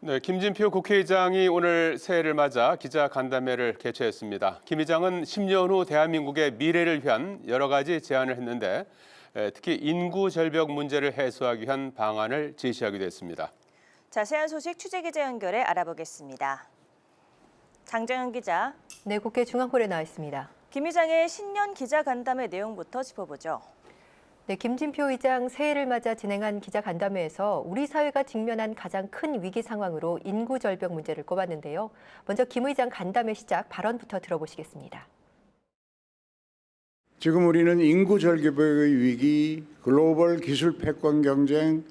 네, 김진표 국회의장이 오늘 새해를 맞아 기자간담회를 개최했습니다. 김 의장은 10년 후 대한민국의 미래를 위한 여러 가지 제안을 했는데 특히 인구 절벽 문제를 해소하기 위한 방안을 제시하기도 했습니다. 자세한 소식 취재기자 연결해 알아보겠습니다. 장정현 기자. 네, 국회 중앙홀에 나와 있습니다. 김 의장의 신년 기자간담회 내용부터 짚어보죠. 네, 김진표 의장 새해를 맞아 진행한 기자간담회에서 우리 사회가 직면한 가장 큰 위기 상황으로 인구 절벽 문제를 꼽았는데요. 먼저 김 의장 간담회 시작 발언부터 들어보시겠습니다. 지금 우리는 인구 절벽의 위기, 글로벌 기술 패권 경쟁,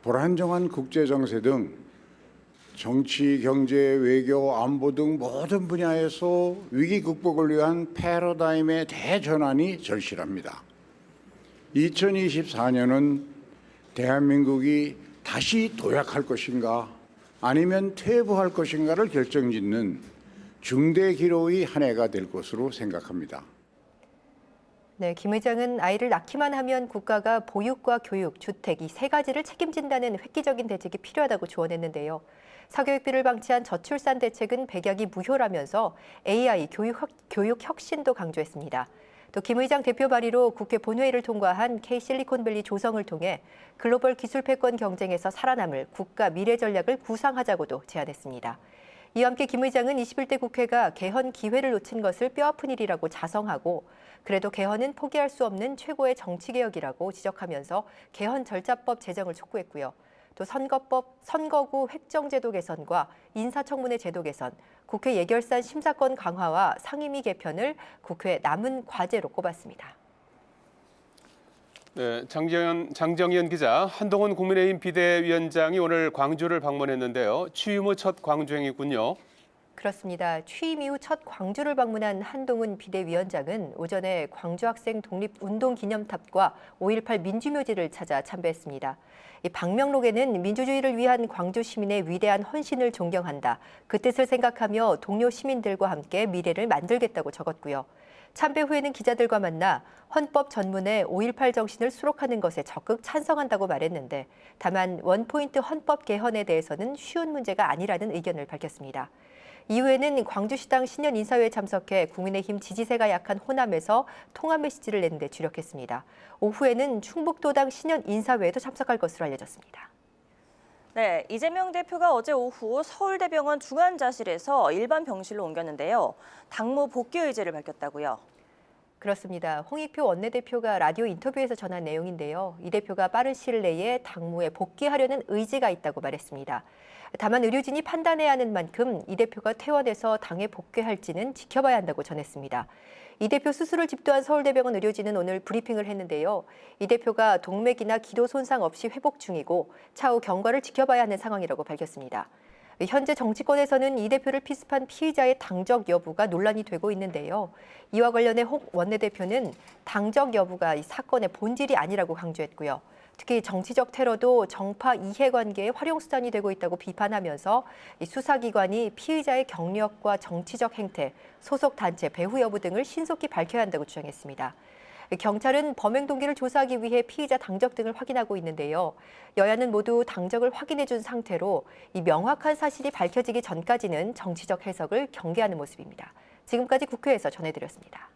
불안정한 국제 정세 등 정치, 경제, 외교, 안보 등 모든 분야에서 위기 극복을 위한 패러다임의 대전환이 절실합니다. 2024년은 대한민국이 다시 도약할 것인가 아니면 퇴보할 것인가를 결정짓는 중대 기로의 한 해가 될 것으로 생각합니다. 네, 김 의장은 아이를 낳기만 하면 국가가 보육과 교육, 주택 이 세 가지를 책임진다는 획기적인 대책이 필요하다고 조언했는데요. 사교육비를 방치한 저출산 대책은 백약이 무효라면서 AI, 교육 혁신도 강조했습니다. 또 김 의장 대표 발의로 국회 본회의를 통과한 K-실리콘밸리 조성을 통해 글로벌 기술 패권 경쟁에서 살아남을 국가 미래 전략을 구상하자고도 제안했습니다. 이와 함께 김 의장은 21대 국회가 개헌 기회를 놓친 것을 뼈아픈 일이라고 자성하고 그래도 개헌은 포기할 수 없는 최고의 정치개혁이라고 지적하면서 개헌 절차법 제정을 촉구했고요. 또 선거구 획정제도 개선과 인사청문회 제도 개선, 국회 예결산 심사권 강화와 상임위 개편을 국회 남은 과제로 꼽았습니다. 네, 장정현 기자, 한동훈 국민의힘 비대위원장이 오늘 광주를 방문했는데요. 취임 후 첫 광주행이군요. 그렇습니다. 취임 이후 첫 광주를 방문한 한동훈 비대위원장은 오전에 광주학생 독립운동기념탑과 5.18 민주묘지를 찾아 참배했습니다. 이 방명록에는 민주주의를 위한 광주 시민의 위대한 헌신을 존경한다. 그 뜻을 생각하며 동료 시민들과 함께 미래를 만들겠다고 적었고요. 참배 후에는 기자들과 만나 헌법 전문에 5.18 정신을 수록하는 것에 적극 찬성한다고 말했는데 다만 원포인트 헌법 개헌에 대해서는 쉬운 문제가 아니라는 의견을 밝혔습니다. 이후에는 광주시당 신년 인사회에 참석해 국민의힘 지지세가 약한 호남에서 통합 메시지를 내는 데 주력했습니다. 오후에는 충북도당 신년 인사회에도 참석할 것으로 알려졌습니다. 네, 이재명 대표가 어제 오후 서울대병원 중환자실에서 일반 병실로 옮겼는데요. 당무 복귀 의지를 밝혔다고요. 그렇습니다. 홍익표 원내대표가 라디오 인터뷰에서 전한 내용인데요. 이 대표가 빠른 시일 내에 당무에 복귀하려는 의지가 있다고 말했습니다. 다만 의료진이 판단해야 하는 만큼 이 대표가 퇴원해서 당에 복귀할지는 지켜봐야 한다고 전했습니다. 이 대표 수술을 집도한 서울대병원 의료진은 오늘 브리핑을 했는데요. 이 대표가 동맥이나 기도 손상 없이 회복 중이고 차후 경과를 지켜봐야 하는 상황이라고 밝혔습니다. 현재 정치권에서는 이 대표를 피습한 피의자의 당적 여부가 논란이 되고 있는데요. 이와 관련해 홍 원내대표는 당적 여부가 이 사건의 본질이 아니라고 강조했고요. 특히 정치적 테러도 정파 이해관계의 활용수단이 되고 있다고 비판하면서 이 수사기관이 피의자의 경력과 정치적 행태, 소속 단체, 배후 여부 등을 신속히 밝혀야 한다고 주장했습니다. 경찰은 범행 동기를 조사하기 위해 피의자 당적 등을 확인하고 있는데요. 여야는 모두 당적을 확인해 준 상태로 이 명확한 사실이 밝혀지기 전까지는 정치적 해석을 경계하는 모습입니다. 지금까지 국회에서 전해드렸습니다.